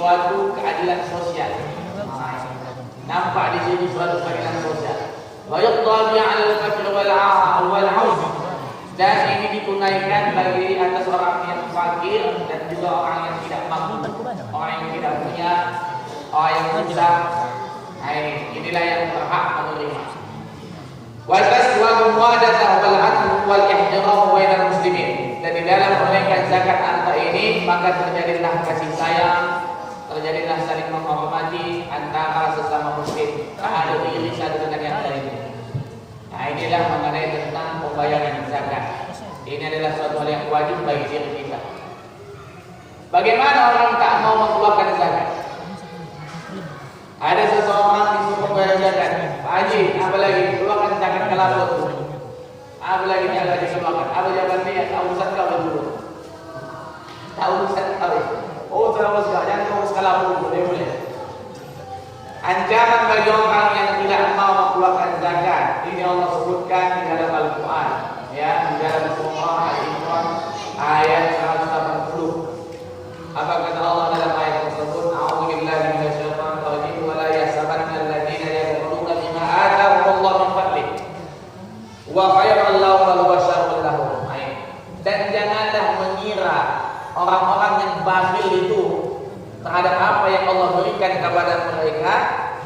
suatu keadilan sosial. Nampak di sini suatu keadilan sosial. Wa yuqdi 'ala al-faqr wal 'auz. Dan ini ditunaikan bagi atas orang yang fakir dan juga orang yang tidak mampu, orang yang tidak punya, orang yang susah. Inilah yang berhak menerima. Wa taswa muwadatah wal 'adl wal ihtiram bainal muslimin. Dan di dalam menunaikan zakat harta ini maka terjadilah kasih sayang, terjadilah saling menghormati antara sesama muslim. Tak ada iri satu dengan yang lain. Nah, inilah mengenai tentang pembayaran zakat. Ini adalah suatu hal yang wajib bagi diri kita. Bagaimana orang tak mau mengeluarkan zakat? Ada seseorang disuruh membayar zakat. Pak Haji, apa lagi? Keluarkan zakat kelapa itu. Apa lagi yang lagi keluarkan? Apa jawabannya? Tak urusan kau dulu. Tak urusan kau. Oh, terus kau jangan kau kelapa dulu. Boleh. Ancaman bagi orang yang tidak mau mengeluarkan zakat. Ini Allah sebutkan di dalam Al-Quran. Ya, di dalam surah Al-Imran ayat 180. Apa kata Allah dalam ayat tersebut? A'udzubillahi minasyaitonir rajim wa la yahsabanna alladziina yabkhuluna bima aataahumullahu min fadlihi wa khairan lahum wa huwa syarrun lahum. Dan janganlah mengira orang-orang yang bakhil itu terhadap apa yang Allah berikan kepada mereka,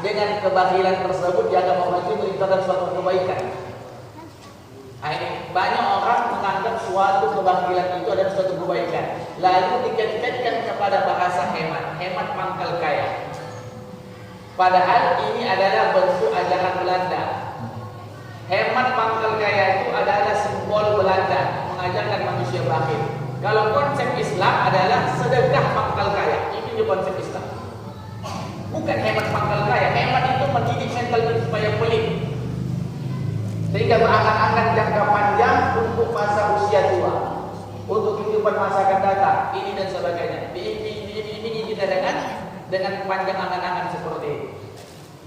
dengan kebahilan tersebut dianggap Allah itu berikan suatu kebaikan. Banyak orang menganggap suatu kebahilan itu adalah suatu kebaikan, lalu dikaitkan kepada bahasa hemat pangkal kaya. Padahal ini adalah bentuk ajaran Belanda. Hemat pangkal kaya itu adalah simbol Belanda mengajarkan manusia bakhil. Kalau konsep Islam adalah sedekah pangkal kaya. Ini juga konsep Islam. Bukan hemat pangkal kaya. Hemat itu mendidik mental kita supaya pelit, sehingga berangan-angan jangka panjang untuk masa usia tua, untuk kehidupan masa akan datang, ini dan sebagainya. Ini kita dengan panjang angan-angan seperti ini.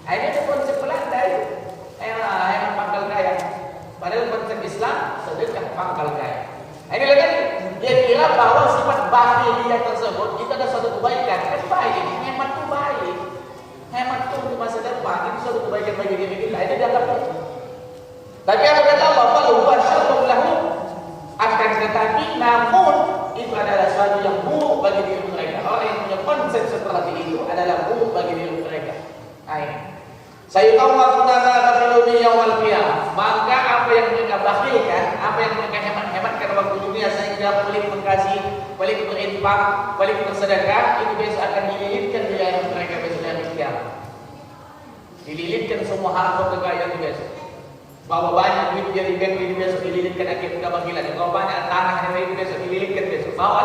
Ini ada konsep Belanda itu. Hemat pangkal kaya. Padahal konsep Islam sedekah pangkal kaya. Ini lagi dia kira bahwa sifat bakhil dia tersebut itu ada suatu kebaikan. Kan baik, hemat itu baik. Hemat itu untuk masa depan, itu suatu kebaikan bagi diri kita. Ini dianggap baik. Tapi apa kata Allah? Huwa syarrun lahum. Akan tetapi namun itu adalah sesuatu yang buruk bagi diri mereka. Orang yang punya konsep seperti itu adalah buruk bagi diri mereka. Sayyidawwafuna ma bakhilu bi yaumil qiyamah. Maka apa yang mereka bakhilkan, apa yang mereka hemat-hematkan waktu dunia sehingga pelit mengkasih, pelit berinfak, pelit bersedekah, itu besok akan dililitkan di leher mereka besok hari kiamat. Dililitkan semua harta kekayaan itu besok. Bahwa banyak duit dia di bank ini besok dililitkan akibat kebakhilan. Kalau banyak tanah yang itu besok dililitkan besok. Bawa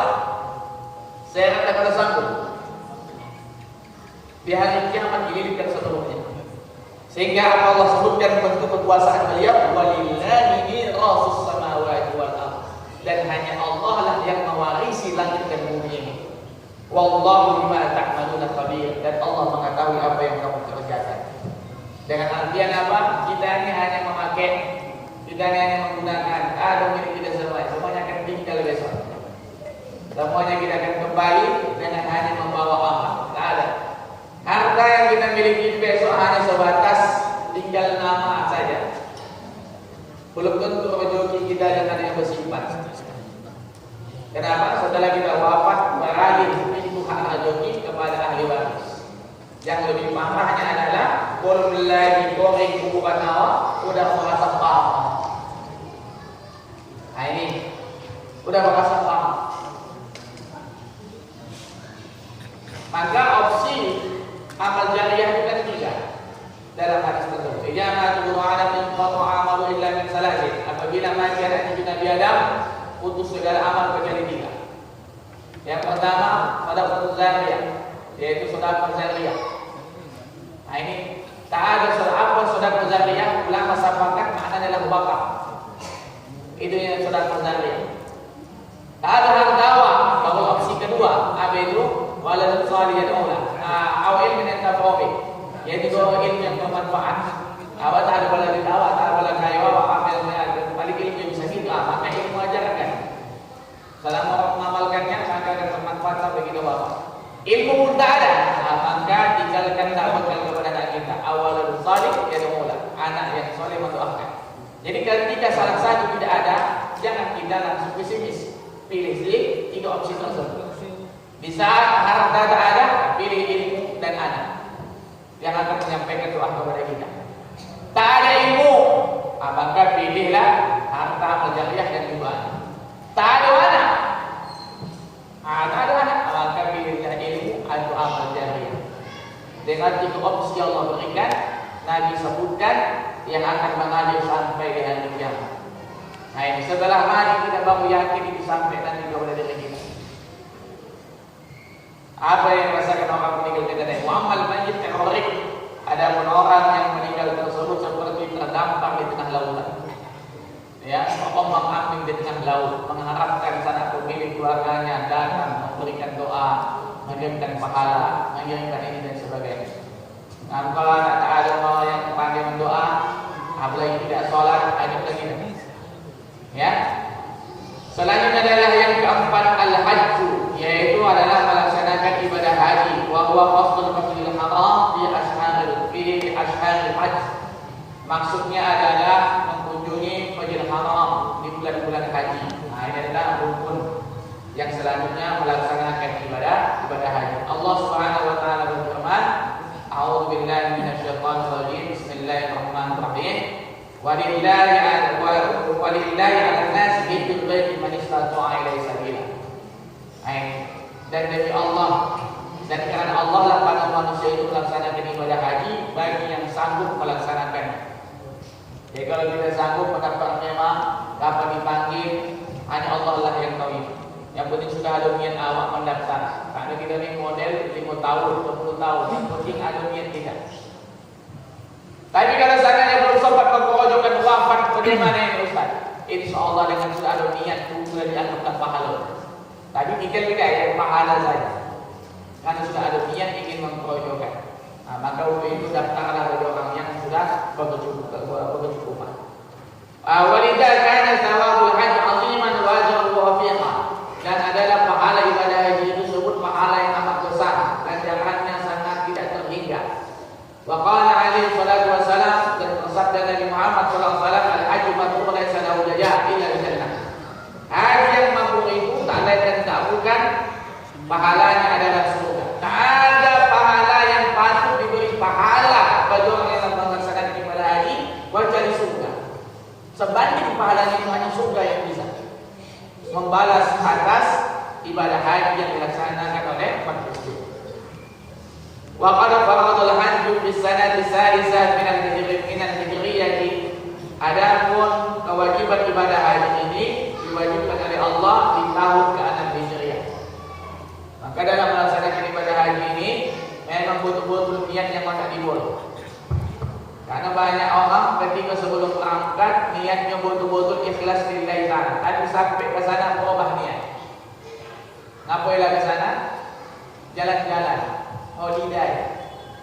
saya kata pada sanggup. Di hari kiamat dililitkan seluruhnya. Sehingga apa Allah sebutkan bentuk kekuasaan beliau, walillahi mirasus samawati wal ardh. Dan hanya Allah lah yang mewarisi langit dan bumi ini. Wallahu bima ta'maluna khabir. Dan Allah mengetahui apa yang kamu kerjakan. Dengan artian apa? Kita ini hanya memakai, kita ini hanya menggunakan. Ada milik kita semuanya akan tinggal besok. Semuanya kita akan kembali dengan hanya membawa amal. Tak ada. Harta yang kita miliki besok hanya sebatas tinggal nama saja. Belum tentu rezeki kita dengan yang bersifat. Kenapa? Setelah kita wafat beralih itu hak rezeki kepada ahli waris. Yang lebih parahnya adalah belum lagi goreng kuburan awak udah merasa paham. Nah ini udah merasa paham. Maka opsi amal jariah itu kan tiga dalam hadis tersebut. Ijamatu Adam min qata'a amalu illa min salasin. Apabila mati anak cucu Nabi Adam, putus segala amal kecuali tiga. Yang pertama, sedekah jariyah, yaitu sedekah jariyah. Nah ini tak ada sedekah jariyah, ulama sepakat maknanya adalah wakaf. Itu yang sedekah jariyah. Tak ada hak dakwah. Kalau opsi kedua, apa itu? Waladun salihin aula. Awal min at-tafawi, yaitu dua ilmu yang bermanfaat. Awal tak ada waladun dakwah, tak ada waladun kaya, apa yang paling ilmu yang bisa kita, maka ilmu ajarkan. Selama orang mengamalkannya, maka akan bermanfaat sampai kita bawa. Ilmu pun tak ada, maka tinggalkanlah bekal kepada anak kita. Awalul salih yad'ulah, anak yang soleh mendoakan. Jadi ketika salah satu tidak ada, jangan kita langsung pesimis. Pilih sih 3 opsi tersebut. Di saat harta tak ada, pilih ilmu dan anak yang akan menyampaikan doa kepada kita. Tak ada ilmu, maka pilihlah harta amal jariah dan juga anak. Tak ada anak, maka pilihlah ilmu atau amal jariah. Dengan 3 opsi Allah berikan, Nabi sebutkan yang akan mengalir sampai di hari kiamat. Nah ini setelah mati kita baru yakin itu sampai nanti kepada diri kita. Apa yang rasakan orang meninggal kita tadi? Mu'amal mayyit terhorik. Ada pun orang yang meninggal tersebut seperti terdampar di tengah lautan. Ya, ombang-ambing di tengah laut, mengharapkan sana pemilik keluarganya datang memberikan doa, mengirimkan pahala, mengirimkan ini dan sebagainya. Nah, kalau tak ada orang yang pandai mendoa, apalagi tidak sholat, ajak lagi. Ya. Selanjutnya adalah yang keempat al-hajju, yaitu adalah melaksanakan ibadah haji. Wa huwa qasdul masjidil haram fi ashharil hajj. Maksudnya adalah mengunjungi Masjidil Haram di bulan-bulan haji. Nah, ini adalah rukun yang selanjutnya melaksanakan ibadah haji. Allah Subhanahu wa taala berfirman, A'udzu billahi minasyaitonir rajim. Bismillahirrahmanirrahim. Walillahi 'alan nasi hajjul baiti man istata'a ilaihi sabila. Dan demi Allah dan karena Allah lah pada manusia itu melaksanakan ibadah haji bagi yang sanggup melaksanakannya. Jadi kalau kita sanggup mendapat memang dapat dipanggil, hanya Allah lah yang tahu. Yang penting sudah ada niat awak mendaftar. Karena kita ini model 5 tahun, 20 tahun, yang penting ada niat kita. Tapi kalau seandainya belum sempat memperolehkan wafat, bagaimana ini Ustaz? Insya Allah dengan sudah ada niat itu sudah dianggap pahala. Tapi kita tidak ya pahala saja. Karena sudah ada niat ingin memperolehkan. Nah, maka untuk itu daftarlah bagi orang yang sudah berkecukupan. Walidah kana thawabul haji 'aziman wa ajruhu rafiqan. Dan adalah pahala ibadah haji itu sebut pahala yang amat besar, ganjarannya sangat tidak terhingga. Wa qala alaihi salatu wassalam, dan bersabda Nabi Muhammad sallallahu alaihi wasallam, al-hajju mabrur laysa lahu jazaa' illa al-jannah. Haji yang mabrur itu tak lain dan tak bukan pahalanya adalah surga. Tak ada pahala yang patut diberi pahala bagi orang yang melaksanakan ibadah haji kecuali surga. Sebanding pahalanya itu hanya surga yang bisa membalas atas ibadah haji yang dilaksanakan oleh manusia tersebut. Wa qad faradul hajju bis sanati salisah min al-hijriyyah. Adapun kewajiban ibadah haji ini diwajibkan oleh Allah di tahun ke-6 Hijriah. Maka dalam melaksanakan ibadah haji ini memang betul-betul niat yang mana diboleh. Karena banyak orang ketika sebelum berangkat niatnya betul-betul ikhlas lillahi ta'ala, tapi sampai ke sana berubah niat. Ngapainlah ke sana? Jalan-jalan, holiday.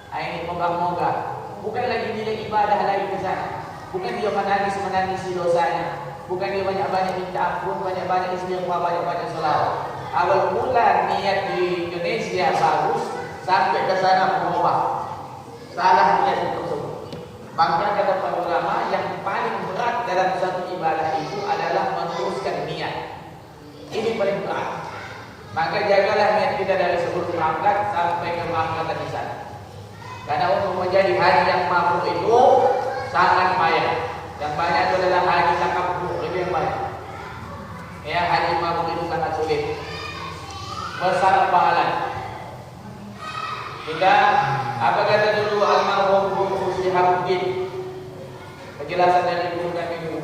Ini moga-moga. Bukan lagi nilai ibadah lagi ke sana. Bukan dia menangis dosanya. Bukan dia banyak-banyak minta ampun, banyak-banyak istighfar, banyak-banyak selawat. Awal mula niat di Indonesia bagus, sampai ke sana berubah. Salah niat tersebut. Maka kata para ulama yang paling berat dalam satu ibadah itu adalah meneruskan niat. Ini paling berat. Maka jagalah niat kita dari sebelum berangkat sampai ke berangkatan di sana. Karena untuk menjadi haji yang mabrur itu sangat payah. Yang banyak itu adalah haji takabur, itu yang banyak. Ya, haji mabrur itu sangat sulit. Besar pahala. Kita apa kata dulu almarhum Guru Syihabuddin, penjelasan dari guru kami dulu.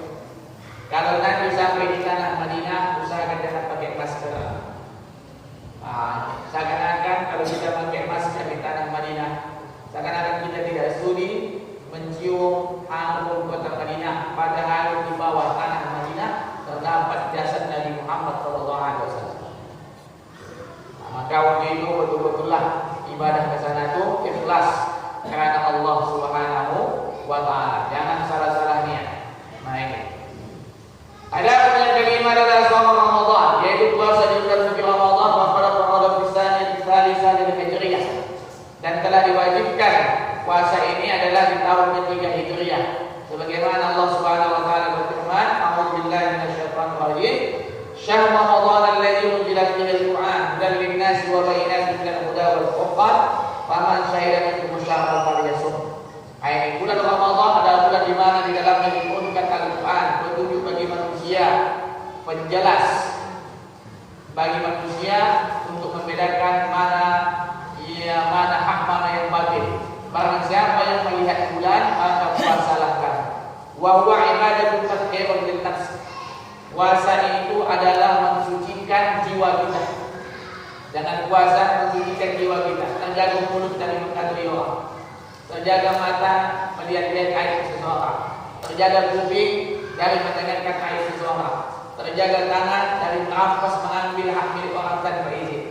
Kalau nanti sampai di tanah Madinah, usahakan jangan pakai masker. Seakan-akan kalau kita pakai masker di tanah Madinah, seakan-akan kita tidak sudi mencium harum kota Madinah. Padahal di bawah tanah Madinah terdapat jasad Nabi Muhammad SAW. Maka waktu itu betul-betullah ibadah ke sana itu ikhlas karena Allah Subhanahu wa taala. Jangan salah-salah niat. Nah ini. Ada yang kelima adalah shaum Ramadan, yaitu puasa di bulan suci Ramadan wa farad fi sanati tsalisah lil hijriyah. dan telah diwajibkan puasa ini adalah di tahun ketiga Hijriah. Sebagaimana Allah Subhanahu wa taala berfirman, "A'udzubillahi minasyaitonir rajim. Syahrul Ramadan alladzi unzila fihi al-Qur'an hudan lin-nasi wa bayyinatin minal huda wal furqan, faman syahida minkum syahra falyasum." Ini bulan Ramadan adalah bulan di mana di dalamnya diturunkan Al-Qur'an, petunjuk bagi manusia, penjelas bagi manusia untuk membedakan mana hak, mana yang batil. Barang siapa yang melihat bulan, maka puasalah kamu. Wa huwa ibadatun tathhirun lin-nafs. Puasa itu adalah mensucikan jiwa kita. Dengan puasa mensucikan jiwa kita, terjaga mulut dari mengkatui orang, terjaga mata melihat-lihat aib seseorang, terjaga kuping dari mendengarkan aib seseorang, terjaga tangan dari merampas mengambil hak milik orang tanpa izin,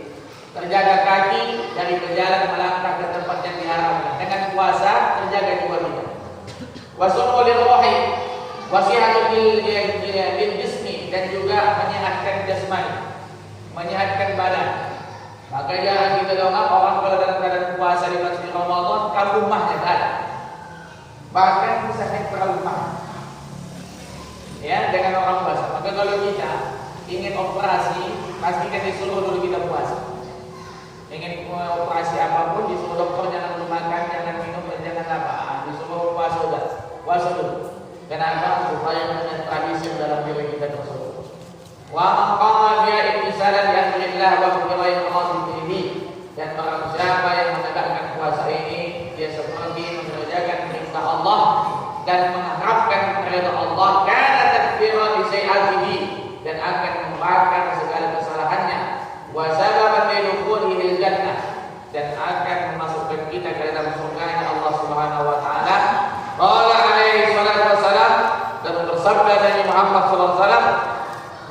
terjaga kaki dari berjalan melangkah ke tempat yang diharamkan. Dengan puasa terjaga jiwa kita. Wasumul rohi, wasihatul lil jismi, dan juga menyehatkan jasmani, menyehatkan badan. Maka jangan kita dengar orang kalau dalam keadaan puasa di bulan Ramadan, kalau rumahnya tak ada, bahkan bisa naik ke rumah, ya, dengan orang puasa. Maka kalau kita ingin operasi, pastikan disuruh dulu kita puasa. Ingin operasi apapun disuruh dokter jangan makan, jangan minum, dan jangan apa, disuruh puasa udah, puasa dulu. Kenapa? Supaya menetralisir dalam diri kita tersebut. Wa man qama bi imtisalan li amrillah wa bi radhihi, dan barang siapa yang menegakkan puasa ini, dia seperti mengerjakan perintah Allah dan mengharapkan ridha Allah, kana takfiran li sayi'atihi, dan akan membakar segala kesalahannya, wa sababan li dukhulihi jannah, dan akan memasukkan kita ke dalam surga Allah Subhanahu wa taala. Qala alaihi salatu wassalam, dan bersabda Nabi Muhammad sallallahu alaihi wasallam,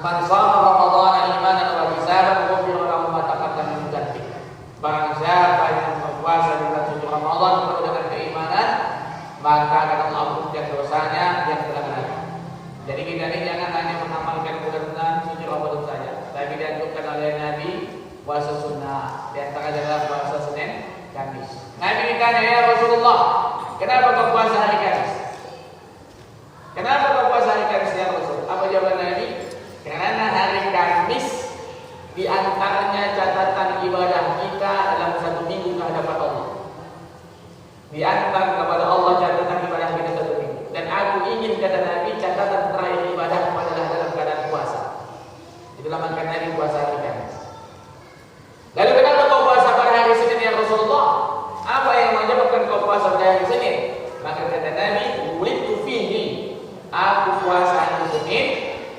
"Man shama Ramadhana imanan wa ihtisaban ghufira lahu ma taqaddama min dhanbi." Barang siapa yang berpuasa di bulan suci Ramadan penuh dengan keimanan, maka akan Allah ampunkan dosanya yang telah lalu. Jadi kita ini jangan hanya mengamalkan bulan suci Ramadan saja, tapi dianjurkan oleh Nabi puasa sunnah. Di antara adalah puasa Senin, Kamis. Nabi ditanya, "Ya Rasulullah, kenapa kau puasa hari Kamis? Kenapa kau puasa hari Kamis ya Rasul?" Apa jawaban Nabi? Karena hari Kamis di antaranya catatan ibadah kita dalam satu minggu ke hadapan Allah. Diantar kepada Allah catatan ibadah kita satu minggu. Dan aku ingin, kata Nabi, catatan terakhir ibadah adalah dalam keadaan puasa. Itulah makna Nabi puasa hari Kamis. Lalu kenapa kau puasa pada hari Senin ya Rasulullah? Apa yang menyebabkan kau puasa pada hari Senin? Maka kata Nabi, "Wulidtu fihi." Aku puasa hari Senin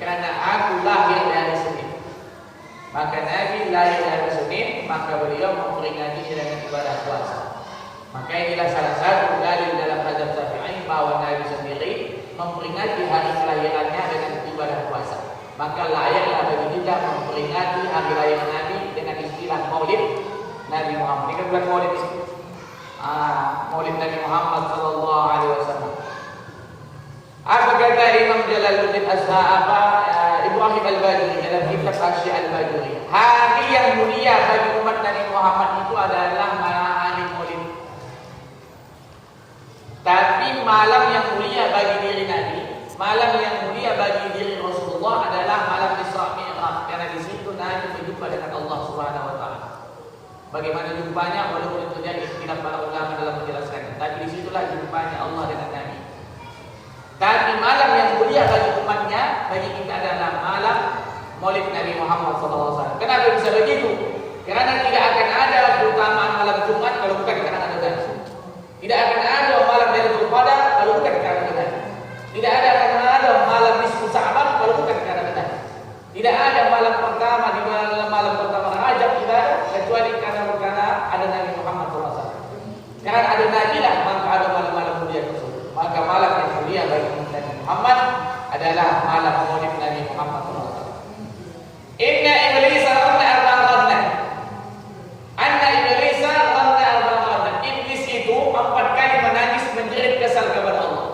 karena aku lahir dari Senin. Maka Nabi lahir dari Senin, maka beliau memperingati dengan ibadah puasa. Maka inilah salah satu dalil dalam mazhab Syafi'i bahwa Nabi sendiri memperingati hari kelahirannya dengan ibadah puasa. Maka layaklah bagi kita memperingati hari lahir Nabi dengan istilah Maulid Nabi Muhammad. Ini kan bulan Maulid ini. Maulid Nabi Muhammad sallallahu alaihi wasallam. Apa kata Imam Jalaluddin Ibrahim Al-Bajuri dalam kitab Asy-Syi' Al-Bajuri? Hari yang mulia bagi umat Nabi Muhammad itu adalah hari Maulid. Tapi malam yang mulia bagi diri Nabi, malam yang mulia bagi diri Rasulullah adalah malam Isra Mi'raj, karena di situ Nabi berjumpa dengan Allah Subhanahu wa taala. Bagaimana jumpanya? Walaupun itu jadi ikhtilaf para ulama dalam menjelaskan, tapi disitulah jumpanya Allah dengan Nabi. Tapi malam yang mulia bagi umatnya, bagi kita adalah malam Maulid Nabi Muhammad SAW. Kenapa bisa begitu? Karena tidak akan ada keutamaan malam Jumat kalau bukan karena ada Nabi. Tidak akan ada malam Lailatul Qadar kalau bukan karena ada Nabi. Tidak akan ada malam Nisfu Sya'ban kalau bukan karena ada Nabi. Tidak ada malam pertama di malam pertama Rajab kita kecuali karena ada Nabi Muhammad SAW. Karena ada Nabi lah, maka ada malam-malam mulia tersebut. Maka malam yang mulia bagi Nabi Muhammad adalah malam Maulid Nabi Muhammad SAW. Inna Iblis ranna arba'. Anna Iblis ranna arba'. Iblis itu 4 kali menangis menjerit kesal kepada Allah.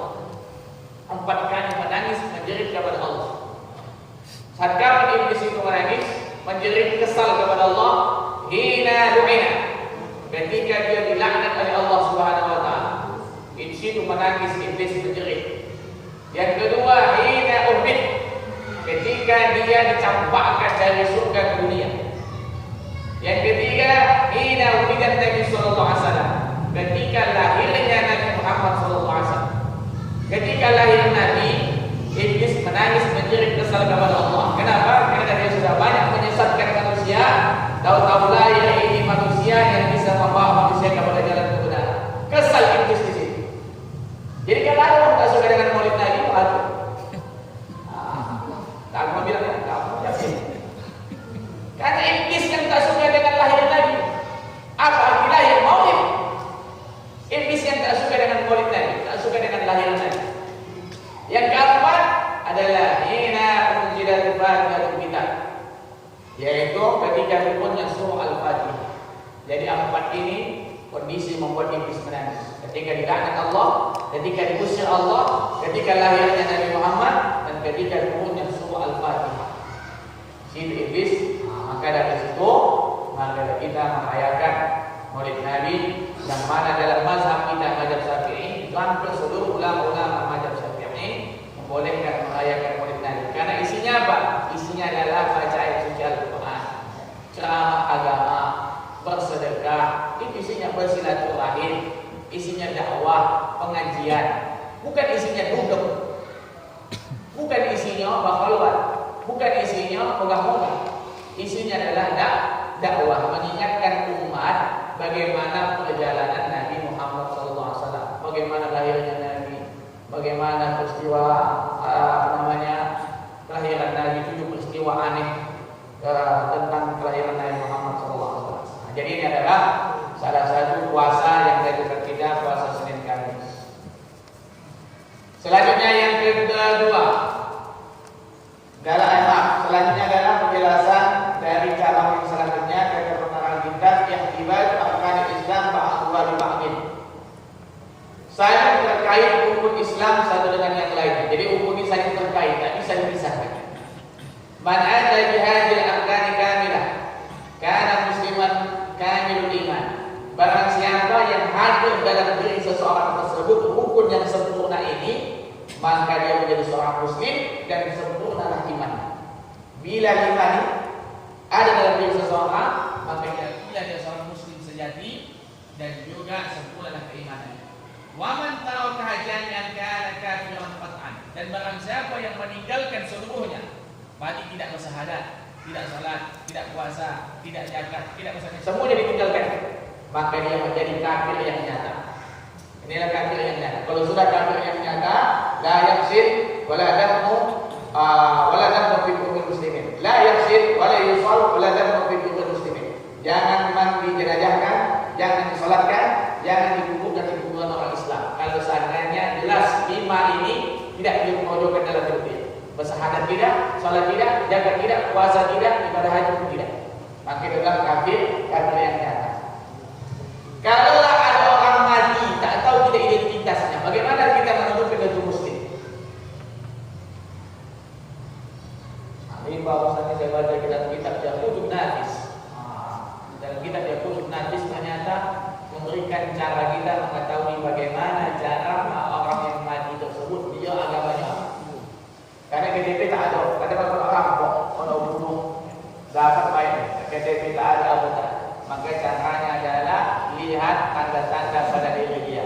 4 kali menangis menjerit kepada Allah. Saat kapan Iblis itu menangis menjerit kesal kepada Allah? Hina du'ina, ketika dia dilaknat diturunkan ke dunia. Yang ketiga, hina wulidat Nabi sallallahu alaihi wasallam. Ketika lahirnya Nabi Muhammad sallallahu alaihi wasallam. Ketika lahir Nabi, iblis menangis menjerit kesal kepada Allah. Kenapa? Karena dia sudah banyak menyesatkan manusia. Tahu-tahu lahir ini manusia yang bisa membawa manusia kepada jalan kebenaran. Kesal iblis di sini. Jadi kalau ada orang tak suka dengan maulid Nabi, waduh. Tak mau bilang ya, kamu yakin? Karena iblis yang tak suka dengan lahir Nabi. Apa arti lahir maulid? Iblis yang tak suka dengan maulid Nabi, tak suka dengan lahir Nabi. Yang keempat adalah hina unzilatul Fatihah kita, yaitu ketika turunnya surah Al-Fatihah. Jadi empat ini kondisi membuat iblis menangis. Ketika dilaknat Allah, ketika diusir Allah, ketika lahirnya Nabi Muhammad, dan ketika turunnya surah Al-Fatihah. Situ iblis. Maka dari situ maka kita merayakan maulid Nabi, yang mana dalam mazhab kita mazhab Syafi'i, hampir seluruh ulama mazhab Syafi'i membolehkan merayakan maulid Nabi. Karena isinya apa? Isinya adalah baca ayat suci Al-Quran, ceramah agama, bersedekah. Itu isinya bersilaturahim, isinya dakwah, pengajian. Bukan isinya duduk, bukan isinya bakhalwat, bukan isinya mogah-mogah. Isinya adalah dakwah, mengingatkan umat bagaimana perjalanan Nabi Muhammad SAW, bagaimana lahirnya Nabi, bagaimana peristiwa kelahiran Nabi, 7 peristiwa aneh tentang kelahiran Nabi Muhammad SAW. Jadi ini adalah salah satu puasa yang dilakukan kita, puasa Senin Kamis. Selanjutnya yang kedua, selanjutnya adalah penjelasan dari cabang yang selanjutnya dari penerang kita yang tiba arkan Islam ba'dha bi ba'din. Saling terkait hukum Islam satu dengan yang lain. Jadi hukum ini saling terkait, tak bisa dipisahkan. Man ada bihadil arkani kamilah kana musliman kamilul iman. Barang siapa yang hadir dalam diri seseorang tersebut rukun yang sempurna ini, maka dia menjadi seorang muslim dan sempurnalah iman. Bila iman ada dalam diri seseorang, maka dia seorang muslim sejati dan juga sempurnalah keimanan. Wa man taraka jami'an kana kafiran qat'an. Dan barang siapa yang meninggalkan seluruhnya, mati tidak bersyahadat, tidak salat, tidak puasa, tidak zakat, tidak bersedekah, semua dia ditinggalkan, maka dia menjadi kafir yang nyata. Inilah kafir yang nyata. Kalau sudah kafir yang nyata, la yaqsid wala damu wala damu fi qubur muslimin. La yaqsid wala yusall wala damu fi qubur muslimin. Jangan mandi jenazahkan, jangan disolatkan, jangan dikuburkan di kuburan orang Islam. Kalau seandainya jelas 5 ini tidak dimojokkan dalam hidup dia. Bersyahadat tidak, salat tidak, zakat tidak, puasa tidak, ibadah haji pun tidak. Maka itu adalah kafir yang nyata. Kalau ada orang mati tak tahu kita identitasnya, bagaimana kita menentukan itu muslim? Ini bahwasanya saya baca kitab Yaqutun Nafis. Dalam kitab Yaqutun Nafis ternyata memberikan cara kita mengetahui bagaimana cara orang yang mati tersebut dia agamanya apa. Karena KTP tak ada, kalau rampok, kalau bunuh dapat baik, KTP tak ada apa tak. Maka caranya adalah lihat tanda-tanda pada diri dia.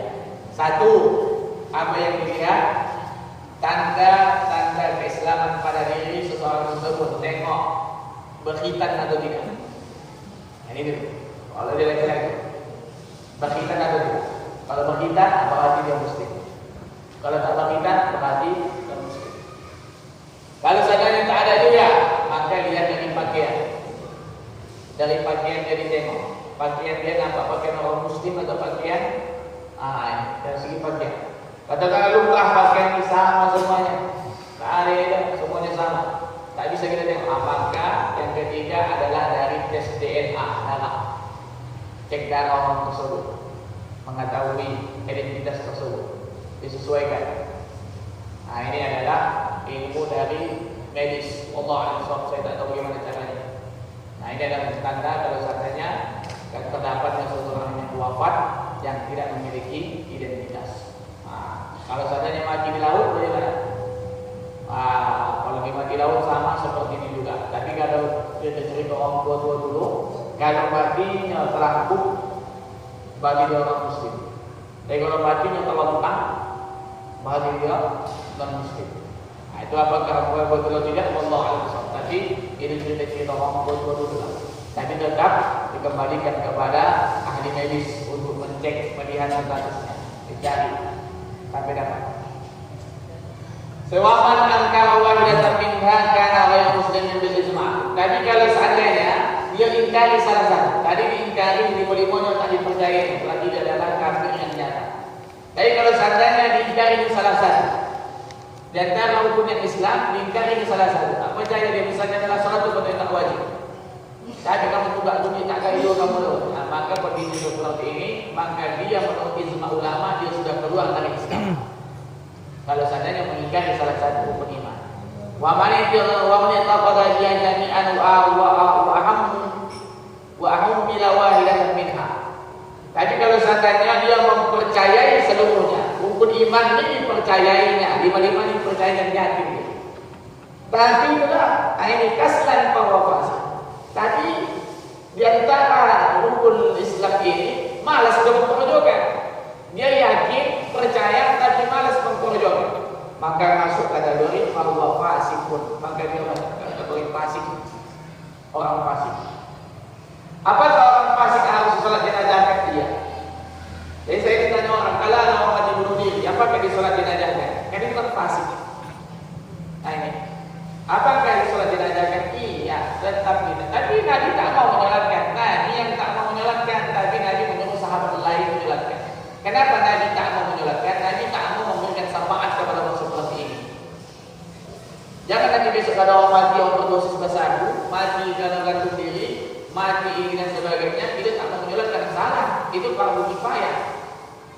Satu, apa yang dilihat? Tanda-tanda keislaman pada diri seseorang tersebut. Tengok berkhitan atau tidak. Ini dulu. Kalau dia laki-laki berkhitan atau tidak. Kalau berkhitan berarti dia muslim. Kalau tak berkhitan berarti dia muslim. Kalau seandainya tak ada juga, maka lihat dari pakaian. Dari pakaian jadi tengok. Pakaian dia nampak pakaian orang muslim atau pakaian dari segi pakaian. Katakanlah lupa pakaian ini sama semuanya. Tak ada, semuanya sama. Tak bisa kita tengok. Apakah yang ketiga adalah dari tes DNA darah. Cek darah orang tersebut, mengetahui identitas tersebut, disesuaikan. Nah, ini adalah ilmu dari medis. Allah Alam, saya tak tahu bagaimana caranya. Nah, ini adalah tanda kalau seandainya terdapat seseorang yang wafat yang tidak memiliki identitas. Nah, kalau seandainya mati di laut, bagaimana? Kalau mati di laut sama seperti ini juga. Tapi kalau dia terjadi kalau matinya telah bagi dia orang muslim. Tapi kalau matinya telah utang bagi dia non muslim. Nah, itu apakah boleh betul atau tidak? Wallahu a'lam. Tapi ini cerita orang bodoh. Tapi tetap dikembalikan kepada ahli medis untuk mencek, melihat statusnya, dicari sampai dapat. Sewaman angkara wahidatan minha kana ghayru muslimin bil ijma'. Tapi kalau seandainya dia ingkari salah satu, tadi diingkari di lima-limanya tak dipercayai, berarti dia adalah kafir yang nyata. Tapi kalau seandainya diingkari salah satu, di antara rukun yang Islam diingkari salah satu, tak percaya dia misalnya adalah salat itu betul tak wajib. Tapi kamu juga bunyi tak kaya kamu loh. Nah, maka berdiri seperti ini, maka dia menurut ijma ulama dia sudah keluar dari Islam. Kalau seandainya mengingkari salah satu rukun iman. Wa man yataqada jami'an wa ahum bila wahidatan minha. Tapi kalau seandainya dia mempercayai seluruhnya, rukun iman ini dipercayainya, lima-lima dipercayai dan yakin. Tapi itulah ini kaslan pawafas. Tadi di antara rukun Islam ini malas memperjuangkan. Dia yakin, percaya, tapi malas memperjuangkan. Maka masuk kategori bahwa fasikun. Maka dia masuk kategori fasik. Orang fasik. Apakah orang fasik harus sholat jenazah? Dia. Jadi saya ditanya orang, kalau ada orang mati bunuh diri, apakah di sholat jenazah? Kan itu kan fasik. Nah ini. Apakah sholat jenazah? Iya, tetap tidak. Tapi Nabi tak mau menyolatkan. Nabi yang tak mau menyolatkan, tapi Nabi menyuruh sahabat lain menyolatkan. Kenapa Nabi tak mau menyolatkan? Nabi tak mau memberikan syafaat kepada orang seperti ini. Jangan nanti besok ada orang mati overdosis bersatu, mati karena gantung diri, mati ini dan sebagainya, kita tak mau menyolatkan, salah. Itu fardu kifayah.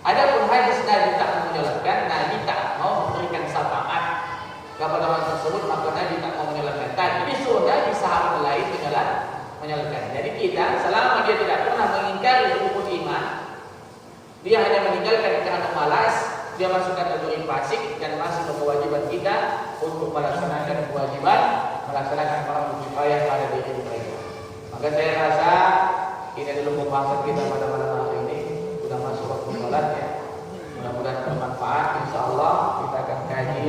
Adapun hadis Nabi tak mau menyolatkan, Nabi tak mau memberikan syafaat kepada orang tersebut, maka Nabi tak mau menyolatkan. Tapi disuruh Nabi sahabat lain menyolatkan. Jadi kita selama dia tidak pernah mengingkari rukun iman, dia hanya meninggalkan karena malas, dia masuk kategori fasik dan masih berkewajiban kita untuk melaksanakan kewajiban melaksanakan fardu kifayah pada diri mereka. Maka saya rasa ini dulu pembahasan kita pada malam hari ini. Sudah masuk waktu sholat ya. Mudah-mudahan bermanfaat. Insyaallah kita akan kaji